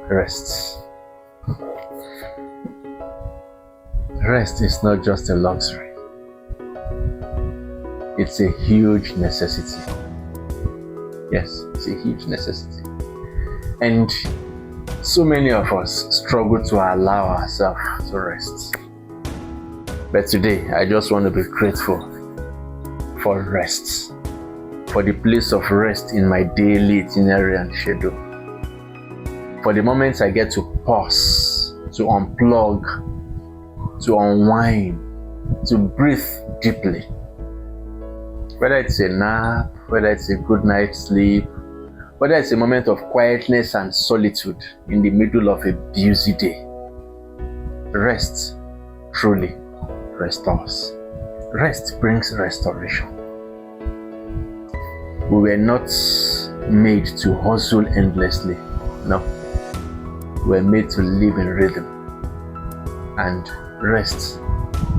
Rest. Rest is not just a luxury. It's a huge necessity. Yes, it's a huge necessity. And so many of us struggle to allow ourselves to rest. But today, I just want to be grateful for rest, for the place of rest in my daily itinerary and schedule, for the moments I get to pause, to unplug, to unwind, to breathe deeply. Whether it's a nap, whether it's a good night's sleep, whether it's a moment of quietness and solitude in the middle of a busy day, rest truly restores. Rest brings restoration. We were not made to hustle endlessly. No. We were made to live in rhythm. And rest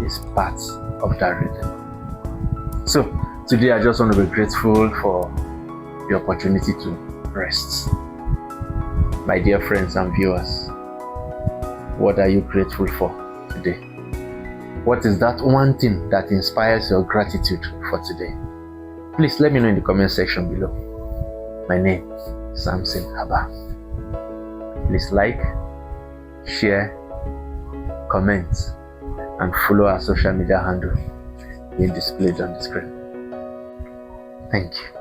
is part of that rhythm. So, today I just want to be grateful for the opportunity to rest. My dear friends and viewers, what are you grateful for today? What is that one thing that inspires your gratitude for today? Please let me know in the comment section below. My name is Samson Abba. Please like, share, comment, and follow our social media handle being displayed on the screen. Thank you.